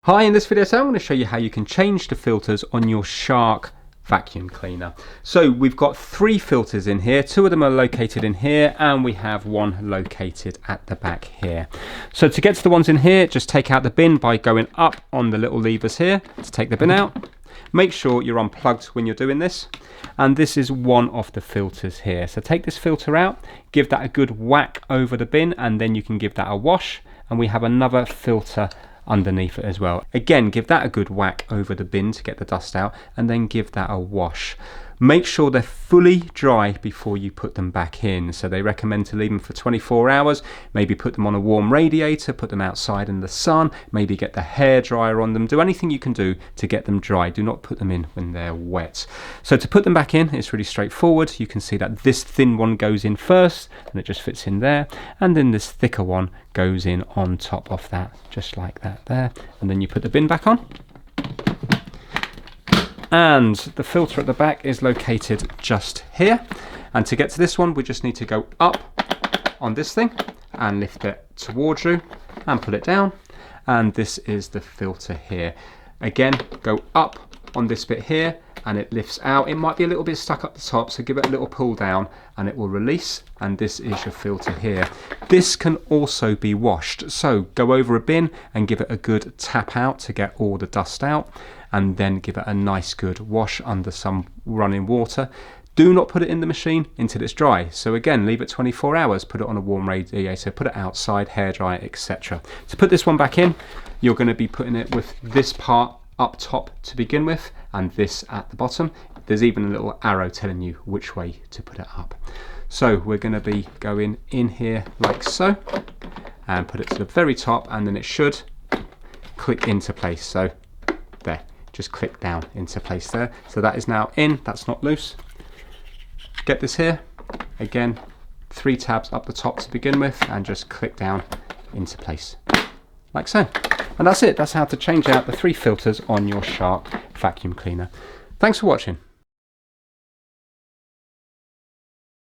Hi, in this video I'm going to show you how you can change the filters on your Shark vacuum cleaner. So we've got 3 filters in here, 2 of them are located in here and we have 1 located at the back here. So to get to the ones in here, just take out the bin by going up on the little levers here to take the bin out. Make sure you're unplugged when you're doing this, and this is one of the filters here. So take this filter out, give that a good whack over the bin, and then you can give that a wash, and we have another filter underneath it as well. Again, give that a good whack over the bin to get the dust out, and then give that a wash. Make sure they're fully dry before you put them back in. So they recommend to leave them for 24 hours, maybe put them on a warm radiator, put them outside in the sun, maybe get the hairdryer on them. Do anything you can do to get them dry. Do not put them in when they're wet. So to put them back in, it's really straightforward. You can see that this thin one goes in first and it just fits in there, and then this thicker one goes in on top of that, just like that there, and then you put the bin back on. And the filter at the back is located just here, and to get to this one we just need to go up on this thing and lift it towards you and pull it down, and this is the filter here. Again, go up on this bit here and it lifts out. It might be a little bit stuck up the top, so give it a little pull down and it will release, and this is your filter here. This can also be washed, so go over a bin and give it a good tap out to get all the dust out, and then give it a nice good wash under some running water. Do not put it in the machine until it's dry. So again, leave it 24 hours, put it on a warm radiator, put it outside, hairdryer, etc. To put this one back in, you're going to be putting it with this part up top to begin with, and this at the bottom. There's even a little arrow telling you which way to put it up. So we're going to be going in here like so, and put it to the very top, and then it should click into place. So there, just click down into place there. So that is now in, that's not loose. Get this here, again, 3 tabs up the top to begin with, and just click down into place, like so. And that's it. That's how to change out the 3 filters on your Shark vacuum cleaner. Thanks for watching.